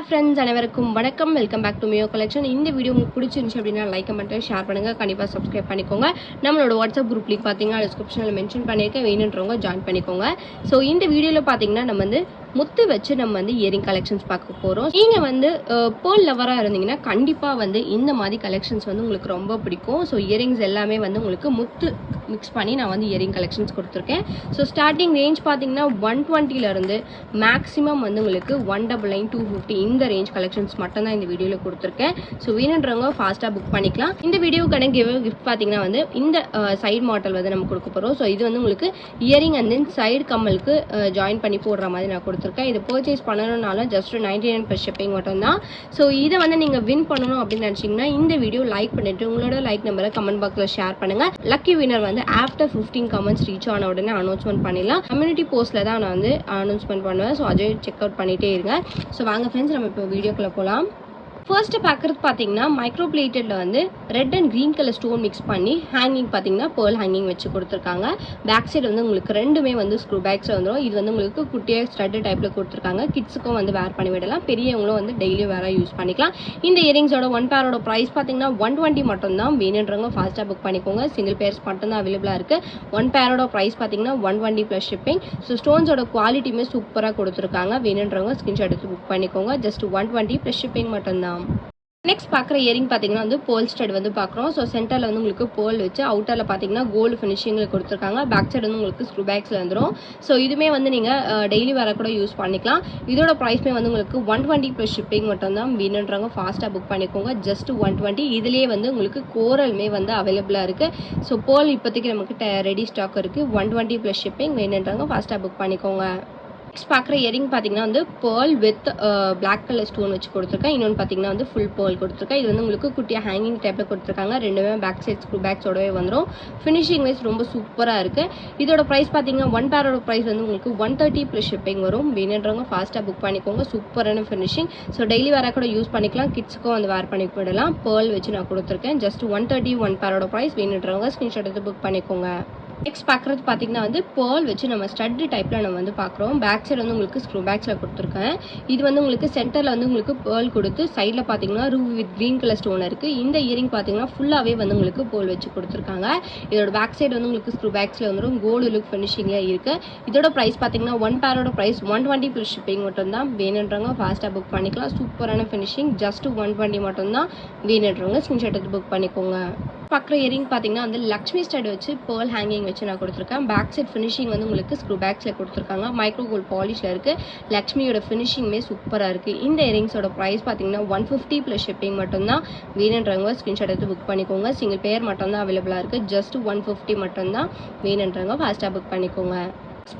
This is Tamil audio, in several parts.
ஃப்ரெண்ட்ஸ் அனைவருக்கும் வணக்கம். Welcome back to mio collection. இந்த வீடியோ உங்களுக்கு பிடிச்சிருந்துச்சு அப்படின்னா லைக் பண்ணிட்டு ஷேர் பண்ணுங்கள். கண்டிப்பாக சப்ஸ்கிரைப் பண்ணிக்கோங்க. நம்மளோட வாட்ஸ்அப் குரூப் லிங்க் பார்த்தீங்கன்னா டிஸ்கிரிப்ஷனில் மென்ஷன் பண்ணியிருக்கேன். வேணுன்றவங்க ஜாயின் பண்ணிக்கோங்க. ஸோ இந்த வீடியோவில் பார்த்தீங்கன்னா நம்ம வந்து முத்து வச்சு நம்ம வந்து இயரிங் கலெக்ஷன்ஸ் பார்க்க போகிறோம். நீங்கள் வந்து பேர்ல் லவராக இருந்தீங்கன்னா கண்டிப்பாக வந்து இந்த மாதிரி கலெக்ஷன்ஸ் வந்து உங்களுக்கு ரொம்ப பிடிக்கும். ஸோ இயரிங்ஸ் எல்லாமே வந்து உங்களுக்கு முத்து மிக்ஸ் பண்ணி நான் வந்து இயரிங் கலெக்ஷன்ஸ் கொடுத்துருக்கேன். ஸோ ஸ்டார்டிங் ரேஞ்ச் பார்த்தீங்கன்னா 120 மேக்ஸிமம் வந்து உங்களுக்கு 199, 250 இந்த ரேஞ்ச் கலெக்ஷன்ஸ் மட்டும் தான் இந்த வீடியோவில் கொடுத்துருக்கேன். ஸோ வேணுன்றவங்க ஃபாஸ்ட்டாக புக் பண்ணிக்கலாம். இந்த வீடியோக்கான கிஃப்ட் பார்த்தீங்கன்னா வந்து இந்த சைடு மாடல் வந்து நம்ம கொடுக்க போகிறோம். ஸோ இது வந்து உங்களுக்கு இயரிங் அண்ட் தென் சைடு கம்மலுக்கு ஜாயின் பண்ணி போடுற மாதிரி நான் கொடுத்துருக்கேன். இது பர்ச்சேஸ் பண்ணணும்னாலும் ஜஸ்ட் 99 + ஷிப்பிங் மட்டும் தான். ஸோ இதை வந்து நீங்கள் வின் பண்ணணும் அப்படின்னு நினச்சிங்கன்னா இந்த வீடியோ லைக் பண்ணிட்டு உங்களோட லைக் நம்பரை கமெண்ட் பாக்ஸில் ஷேர் பண்ணுங்கள். லக்கி வினர் வந்து ஆஃப்டர் 15 கமெண்ட்ஸ் ரீச் ஆன உடனே அனௌன்ஸ்மெண்ட் பண்ணிடலாம். கம்யூனிட்டி போஸ்ட்டில் தான் நான் வந்து அனௌன்ஸ்மெண்ட் பண்ணுவேன். ஸோ அதை செக் அவுட் பண்ணிகிட்டே இருங்க. ஸோ வாங்க ஃப்ரெண்ட்ஸ், நம்ம இப்போ வீடியோக்குள்ளே போகலாம். ஃபர்ஸ்ட் பார்க்குறது பார்த்தீங்கன்னா மைக்ரோ பிளேட்டடில் வந்து red and green colour stone mix பண்ணி ஹேங்கிங் பார்த்தீங்கன்னா பேர்ல் ஹேங்கிங் வச்சு கொடுத்துருக்காங்க. பேக் சைடு வந்து உங்களுக்கு ரெண்டுமே வந்து ஸ்க்ரூ பேக்ஸில் வந்துடும். இது வந்து உங்களுக்கு குட்டியாக ஸ்டட்டு டைப்பில் கொடுத்துருக்காங்க. கிட்ஸுக்கும் வந்து வேர் பண்ணி விடலாம், பெரியவங்களும் வந்து டெய்லியும் வேற யூஸ் பண்ணிக்கலாம். இந்த இயரிங்ஸோட ஒன் பேரோட ப்ரைஸ் பார்த்தீங்கன்னா 120 மட்டும்தான். வேணுன்றவங்க ஃபாஸ்ட்டாக புக் பண்ணிக்கோங்க. சிங்கிள் பேர்ஸ் மட்டும்தான் அவைலபிளாக இருக்குது. ஒன் பேரோட ப்ரைஸ் பார்த்தீங்கன்னா 120 + ஷிப்பிங். ஸோ ஸ்டோன்ஸோட குவாலிட்டியுமே சூப்பராக கொடுத்துருக்காங்க. வேணுன்றவங்க ஸ்கிரீன்ஷாட் எடுத்து புக் பண்ணிக்கோங்க. ஜஸ்ட் 120 + ஷிப்பிங் மட்டும்தான். நெக்ஸ்ட் பார்க்குற இயரிங் பார்த்தீங்கன்னா வந்து பேர்ல் ஸ்டட் வந்து பார்க்குறோம். ஸோ சென்டரில் வந்து உங்களுக்கு பேர்ல் வச்சு அவுட்டரில் பார்த்தீங்கன்னா கோல்டு ஃபினிஷிங்கில் கொடுத்துருக்காங்க. பேக் சைடு வந்து உங்களுக்கு ஸ்க்ரூ பேக்ஸில் வந்துடும். ஸோ இதுவுமே வந்து நீங்கள் டெய்லி வர கூட யூஸ் பண்ணிக்கலாம். இதோட ப்ரைஸ்மே வந்து உங்களுக்கு 120 + ஷிப்பிங் மட்டும்தான். வேணுன்றவங்க ஃபாஸ்ட்டாக புக் பண்ணிக்கோங்க. ஜஸ்ட் 120. இதுலேயே வந்து உங்களுக்கு கோரல்மே வந்து அவைலபிளாக இருக்குது. ஸோ பேர்ல் இப்போதைக்கு நமக்கு ரெடி ஸ்டாக் இருக்குது. 120 + ஷிப்பிங். வேணுன்றவங்க ஃபாஸ்ட்டாக புக் பண்ணிக்கோங்க. நெக்ஸ்ட் பார்க்குற இயரிங் பார்த்தீங்கன்னா வந்து pearl with black colour stone வச்சு கொடுத்துருக்கேன். இன்னொன்று பார்த்தீங்கன்னா வந்து ஃபுல் பேர்ல் கொடுத்துருக்கேன். இது வந்து உங்களுக்கு குட்டியாக ஹேங்கிங் டைப்பில் கொடுத்துருக்காங்க. ரெண்டுமே பேக் சைட் ஸ்க்ரூ பேக்ஸோடவே வந்துடும். ஃபினிஷிங் வைஸ் ரொம்ப சூப்பராக இருக்குது. இதோட ப்ரைஸ் பார்த்தீங்கன்னா ஒன் பேரோட ப்ரைஸ் வந்து உங்களுக்கு 130 + ஷிப்பிங் வரும். வேணுன்றவங்க ஃபாஸ்ட்டாக புக் பண்ணிக்கோங்க. சூப்பரான ஃபினிஷிங். ஸோ டெய்லி வேற கூட யூஸ் பண்ணிக்கலாம். கிட்ஸுக்கும் வந்து வேர் பண்ணி விடலாம். பேர்ல் வச்சு நான் கொடுத்துருக்கேன். ஜஸ்ட் 130 ஒன் பேரோட ப்ரைஸ். வேணுன்றவங்க ஸ்க்ரீன்ஷாட் எடுத்து புக் பண்ணிக்கோங்க. நெக்ஸ்ட் பார்க்குறது பார்த்தீங்கன்னா வந்து பேர்ல் வச்சு நம்ம ஸ்டட் டைப்பில் நம்ம வந்து பார்க்குறோம். பேக் சைடு வந்து உங்களுக்கு ஸ்க்ரூ பேக்ஸில் கொடுத்துருக்கேன். இது வந்து உங்களுக்கு சென்டரில் வந்து உங்களுக்கு பேர்ல் கொடுத்து சைடில் பார்த்தீங்கன்னா ரூ வித் க்ரீன் கலர் ஸ்டோன் இருக்குது. இந்த இயரிங் பார்த்தீங்கன்னா ஃபுல்லாகவே வந்து உங்களுக்கு பேர்ல் வச்சு கொடுத்துருக்காங்க. இதோட பேக் சைடு வந்து உங்களுக்கு ஸ்க்ரூ பேக்ஸில் வந்துடும். கோல்டு லுக் ஃபினிஷிங்கில் இருக்குது. இதோட ப்ரைஸ் பார்த்தீங்கன்னா ஒன் பேரோட ப்ரைஸ் 120 + ஷிப்பிங் மட்டும்தான். வேணுன்றவங்க ஃபாஸ்ட்டாக புக் பண்ணிக்கலாம். சூப்பரான ஃபினிஷிங். ஜஸ்ட் 120 மட்டும்தான். வேணுன்றவங்க ஸ்க்ரீன்ஷாட் எடுத்து புக் பண்ணிக்கோங்க. பார்க்குற இயரிங் பார்த்தீங்கன்னா வந்து லக்ஷ்மி ஸ்டட் வச்சு பேர்ல் ஹேங்கிங் வச்சு நான் கொடுத்துருக்கேன். பேக் சைட் ஃபினிஷிங் வந்து உங்களுக்கு ஸ்க்ரூ பேக்ஸில் கொடுத்துருக்காங்க. மைக்ரோ கோல்ட் பாலிஷில் இருக்குது. லக்ஷ்மியோட ஃபினிஷிங்குமே சூப்பராக இருக்குது. இந்த இயரிங்ஸோட ப்ரைஸ் பார்த்தீங்கன்னா 150 + ஷிப்பிங் மட்டும்தான். வேணுன்றவங்க ஸ்க்ரீன்ஷாட் எடுத்து புக் பண்ணிக்கோங்க. சிங்கிள் பேர் மட்டும்தான் அவைலபிளாக இருக்குது. ஜஸ்ட் 150 மட்டும்தான். வேணுன்றவங்க ஃபாஸ்ட்டாக புக் பண்ணிக்கோங்க.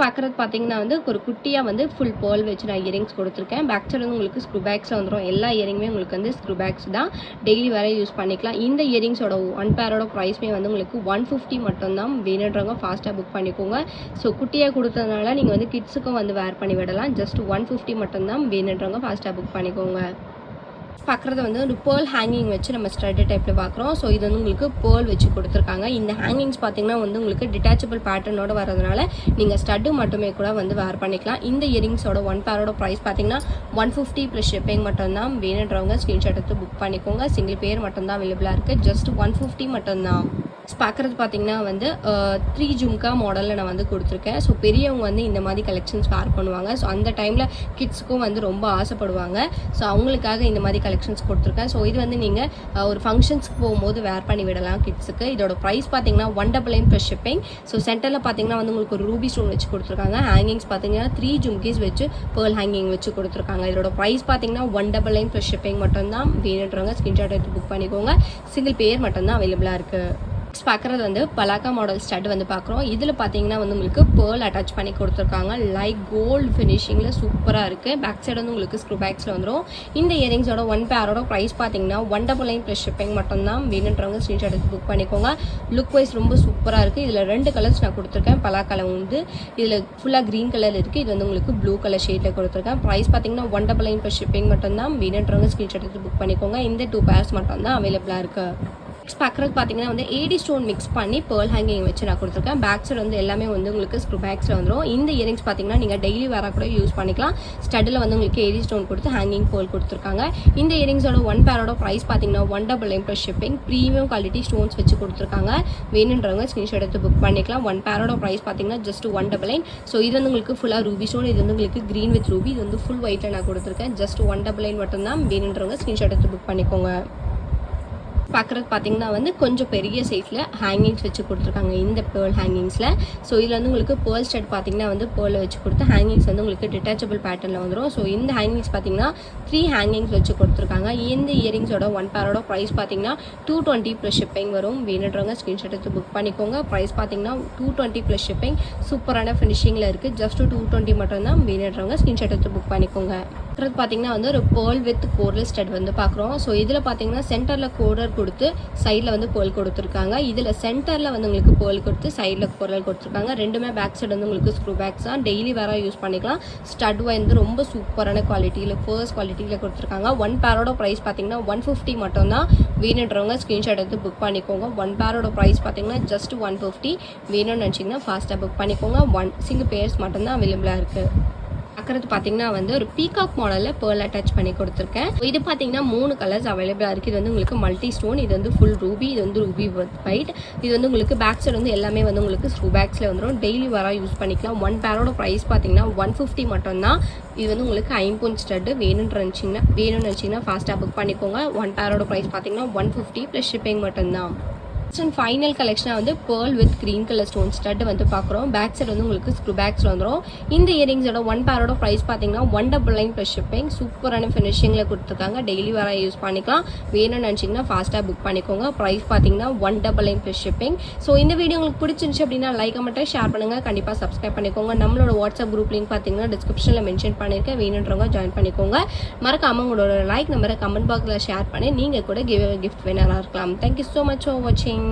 பார்க்குறது பார்த்தீங்கன்னா வந்து ஒரு குட்டியாக வந்து ஃபுல் பேர்ல் வச்சு நான் இயரிங்ஸ் கொடுத்துருக்கேன். பேக் சைடு வந்து உங்களுக்கு ஸ்க்ரூ பேக்ஸில் வந்துடும். எல்லா இயரிங்குமே உங்களுக்கு வந்து ஸ்க்ரூ பேக்ஸ் தான். டெய்லி வேற யூஸ் பண்ணிக்கலாம். இந்த இயரிங்ஸோட ஒன் பேரோட ப்ரைஸ்மே வந்து உங்களுக்கு 150 மட்டும்தான். வேணுன்றவங்க ஃபாஸ்ட்டாக புக் பண்ணிக்கோங்க. ஸோ குட்டியாக கொடுத்ததுனால நீங்கள் வந்து கிட்ஸுக்கும் வந்து வேர் பண்ணி விடலாம். ஜஸ்ட் 150 மட்டும்தான். வேணுன்றவங்க ஃபாஸ்ட்டாக புக் பண்ணிக்கோங்க. பார்க்குறது வந்து ஒரு பேர்ல் ஹேங்கிங் வச்சு நம்ம ஸ்டட் டைப்பில் பார்க்குறோம். ஸோ இது வந்து உங்களுக்கு பேர்ல் வச்சு கொடுத்துருக்காங்க. இந்த ஹேங்கிங்ஸ் பார்த்தீங்கன்னா வந்து உங்களுக்கு டிட்டாச்சபிள் பேட்டர்னோட வரதுனால நீங்கள் ஸ்டட்டு மட்டுமே கூட வந்து வேர் பண்ணிக்கலாம். இந்த இயரிங்ஸோட ஒன் பேரோட ப்ரைஸ் பார்த்தீங்கன்னா 150 + ஷிப்பிங் மட்டும்தான். வேணுன்றவங்க ஸ்க்ரீன்ஷாட் எடுத்து புக் பண்ணிக்கோங்க. சிங்கிள் பேர் மட்டும்தான் அவைலபிளாக இருக்குது. ஜஸ்ட் 150 மட்டும்தான். பார்க்குறது பார்த்தீங்கன்னா வந்து 3 ஜும்கா மாடலில் நான் வந்து கொடுத்துருக்கேன். ஸோ பெரியவங்க வந்து இந்த மாதிரி கலெக்ஷன்ஸ் வேர் பண்ணுவாங்க. ஸோ அந்த டைமில் கிட்ஸுக்கும் வந்து ரொம்ப ஆசைப்படுவாங்க. ஸோ அவங்களுக்காக இந்த மாதிரி கலெக்ஷன்ஸ் கொடுத்துருக்கேன். ஸோ இது வந்து நீங்கள் ஒரு ஃபங்க்ஷன்ஸ்க்கு போகும்போது வேர் பண்ணி விடலாம் கிட்ஸுக்கு. இதோட ப்ரைஸ் பார்த்தீங்கன்னா 199 + ஷிப்பிங். ஸோ சென்டரில் பார்த்தீங்கன்னா வந்து உங்களுக்கு ஒரு ரூபி ஸ்டோன் வச்சு கொடுத்துருக்காங்க. ஹேங்கிங்ஸ் பார்த்தீங்கன்னா 3 ஜும்கீஸ் வச்சு பேர்ல் ஹேங்கிங் வச்சு கொடுத்துருக்காங்க. இதோட ப்ரைஸ் பார்த்தீங்கன்னா 199 + ஷிப்பிங் மட்டும்தான். வேணுன்றவங்க ஸ்க்ரீன்ஷாட் எடுத்து புக் பண்ணிக்கோங்க. சிங்கிள் பேர் மட்டும்தான் அவைலபிளாக இருக்குது. பார்க்குறது வந்து பலாக்கா மாடல் ஸ்டட் வந்து பார்க்குறோம். இதில் பார்த்தீங்கன்னா வந்து உங்களுக்கு பேர்ல் அட்டாச் பண்ணி கொடுத்துருக்காங்க. லைக் கோல்டு ஃபினிஷிங்கில் சூப்பராக இருக்குது. பேக் சைடு வந்து உங்களுக்கு ஸ்க்ரூ பேக்ஸில் வந்துடும். இந்த இயரிங்ஸோட ஒன் பேரோட ப்ரைஸ் பார்த்தீங்கன்னா 199 + ஷிப்பிங் மட்டும்தான். வேணுன்றவங்க ஸ்க்ரீன்ஷாட் எடுத்து புக் பண்ணிக்கோங்க. லுக் வைஸ் ரொம்ப சூப்பராக இருக்குது. இதில் 2 கலர்ஸ் நான் கொடுத்துருக்கேன். பலாக்கால வந்து இதில் ஃபுல்லாக க்ரீன் கலர் இருக்குது. இது வந்து உங்களுக்கு ப்ளூ கலர் ஷேடில் கொடுத்துருக்கேன். ப்ரைஸ் பார்த்தீங்கன்னா 199 + ஷிப்பிங் மட்டும்தான். வேணுன்றவங்க ஸ்க்ரீன்ஷாட் எடுத்து புக் பண்ணிக்கோங்க. இந்த 2 பேர்ஸ் மட்டும்தான் அவைலபிளாக இருக்குது. நெக்ஸ்ட் பார்க்குறது பார்த்தீங்கன்னா வந்து ஏடி ஸ்டோன் மிக்ஸ் பண்ணி பேர்ல் ஹேங்கிங் வச்சு நான் கொடுத்துருக்கேன். பேக் சைடு வந்து எல்லாமே வந்து உங்களுக்கு ஸ்க்ரூ பேக்ஸில் வந்துடும். இந்த இயரிங்ஸ் பார்த்தீங்கன்னா நீங்கள் டெய்லி வேற கூட யூஸ் பண்ணிக்கலாம். ஸ்டட்டில் வந்து உங்களுக்கு ஏடி ஸ்டோன் கொடுத்து ஹேங்கிங் பேர்ல் கொடுத்துருக்காங்க. இந்த இயரிங்ஸோட ஒன் பேரோட ப்ரைஸ் பார்த்தீங்கன்னா 199 + ஷிப்பிங். ப்ரீமியம் குவாலிட்டி ஸ்டோன்ஸ் வச்சு கொடுத்துருக்காங்க. வேணுன்றவங்க ஸ்க்ரீன்ஷாட் எடுத்து புக் பண்ணிக்கலாம். ஒன் பேரோட ப்ரைஸ் பார்த்தீங்கன்னா ஜஸ்ட் 199. ஸோ இது வந்து உங்களுக்கு ஃபுல்லாக ரூபி ஸ்டோன், இது வந்து உங்களுக்கு க்ரீன் வித் ரூபி, இது வந்து ஃபுல் ஒயிட்டில் நான் கொடுத்துருக்கேன். ஜஸ்ட் 199 மட்டும்தான். வேணுன்றவங்க ஸ்க்ரீன்ஷாட் எடுத்து புக் பண்ணிக்கோங்க. பார்க்குறது பார்த்தீங்கன்னா வந்து கொஞ்சம் பெரிய சைஸில் ஹேங்கிங்ஸ் வச்சு கொடுத்துருக்காங்க இந்த பேர்ல் ஹேங்கிங்ஸில். ஸோ இதில் வந்து உங்களுக்கு பேர்ல் ஸ்டட் பார்த்தீங்கன்னா வந்து பேர்லில் வச்சு கொடுத்து ஹேங்கிங்ஸ் வந்து உங்களுக்கு டிட்டாச்சபிள் பேட்டர்னில் வந்துடும். ஸோ இந்த ஹேங்கிங்ஸ் பார்த்தீங்கன்னா 3 ஹேங்கிங்ஸ் வச்சு கொடுத்துருக்காங்க. இந்த இயரிங்ஸோட ஒன் பேரோட ப்ரைஸ் பார்த்தீங்கன்னா 220 + ஷிப்பிங் வரும். வேணுன்றவங்க ஸ்க்ரீன்ஷாட் எடுத்து புக் பண்ணிக்கோங்க. ப்ரைஸ் பார்த்தீங்கன்னா 220 + ஷிப்பிங். சூப்பரான ஃபினிஷிங்கில் இருக்குது. ஜஸ்ட் 220 மட்டும்தான். வேணுன்றவங்க ஸ்க்ரீன்ஷாட் எடுத்து புக் பண்ணிக்கோங்க. அடுத்து பார்த்தீங்கன்னா வந்து ஒரு பேர்ல் வித் கோரல் ஸ்டட் வந்து பார்க்குறோம். ஸோ இதில் பார்த்தீங்கன்னா சென்டரில் கோரல் கொடுத்து சைடில் வந்து பேர்ல் கொடுத்துருக்காங்க. இதில் சென்டரில் வந்து உங்களுக்கு பேர்ல் கொடுத்து சைடில் கோரல் கொடுத்துருக்காங்க. ரெண்டுமே பேக் சைடு வந்து உங்களுக்கு ஸ்க்ரூ பேக்ஸ் தான். டெய்லி வேற யூஸ் பண்ணிக்கலாம். ஸ்டட் வந்து ரொம்ப சூப்பரான குவாலிட்டியில் ஃபர்ஸ்ட் குவாலிட்டியில் கொடுத்துருக்காங்க. ஒன் பேரோட ப்ரைஸ் பார்த்தீங்கன்னா 150 மட்டும்தான். வேணுன்றவங்க ஸ்க்ரீன்ஷாட் எடுத்து புக் பண்ணிக்கோங்க. ஒன் பேரோட ப்ரைஸ் பார்த்தீங்கன்னா ஜஸ்ட் 150. வேணும்னு நினச்சிங்கன்னா ஃபாஸ்ட்டாக புக் பண்ணிக்கோங்க. சிங்கிள் பேர்ஸ் மட்டும்தான் அவைலபிளாக இருக்குது. பார்க்குறது பார்த்தீங்கன்னா வந்து ஒரு பீகாக் மாடலில் பேர்ல் அட்டாச் பண்ணி கொடுத்துருக்கேன். இது பார்த்தீங்கன்னா 3 கலர்ஸ் அவைலபிளாக இருக்குது. இது வந்து உங்களுக்கு மல்டி ஸ்டோன், இது வந்து ஃபுல் ரூபி, இது வந்து ரூபி வித் ஒயிட். இது வந்து உங்களுக்கு பேக் சைடு வந்து எல்லாமே வந்து உங்களுக்கு ஸ்க்ரூ பேக்ஸில் வந்துடும். டெய்லி வர யூஸ் பண்ணிக்கலாம். ஒன் பேரோட ப்ரைஸ் பார்த்தீங்கன்னா 150 மட்டும்தான். இது வந்து உங்களுக்கு 5 பவுண்ட் ஸ்டட்டு. வேணும்னு நினச்சிங்கன்னா ஃபாஸ்ட்டாக புக் பண்ணிக்கோங்க. ஒன் பேரோட ப்ரைஸ் பார்த்தீங்கன்னா 150 + ஷிப்பிங் மட்டும்தான். அண்ட் ஃபைனல் கலெக்ஷனாக வந்து pearl with green colour stone stud வந்து பார்க்குறோம். பேக் சைடு வந்து உங்களுக்கு ஸ்க்ரூ பேக்ஸில் வந்துடும். இந்த இயரிங்ஸோட ஒன் பேரோட ப்ரைஸ் பார்த்தீங்கன்னா 199 + ஷிப்பிங். சூப்பரான ஃபினிஷிங்கில் கொடுத்துருக்காங்க. டெய்லி வர யூஸ் பண்ணிக்கலாம். வேணும்னு நினச்சிங்கன்னா ஃபாஸ்ட்டாக புக் பண்ணிக்கோங்க. ப்ரைஸ் பார்த்தீங்கன்னா 199 + ஷிப்பிங். ஸோ இந்த வீடியோ உங்களுக்கு பிடிச்சிருந்துச்சு அப்படின்னா லைக் மட்டும் ஷேர் பண்ணுங்கள். கண்டிப்பாக சப்ஸ்கிரைப் பண்ணிக்கோங்க. நம்மளோட வாட்ஸ்அப் குரூப் லிங்க் பார்த்தீங்கன்னா டிஸ்கிரிப்ஷனில் மென்ஷன் பண்ணியிருக்கேன். வேணுன்றவங்க ஜாயின் பண்ணிக்கோங்க. மறக்காம உங்களோட லைக் நம்பரை கமெண்ட் பாக்ஸில் ஷேர் பண்ணி நீங்கள் கூட கிஃப்ட் வினராக இருக்கலாம். தேங்க்யூ ஸோ மச் ஃபார் வாட்சிங்.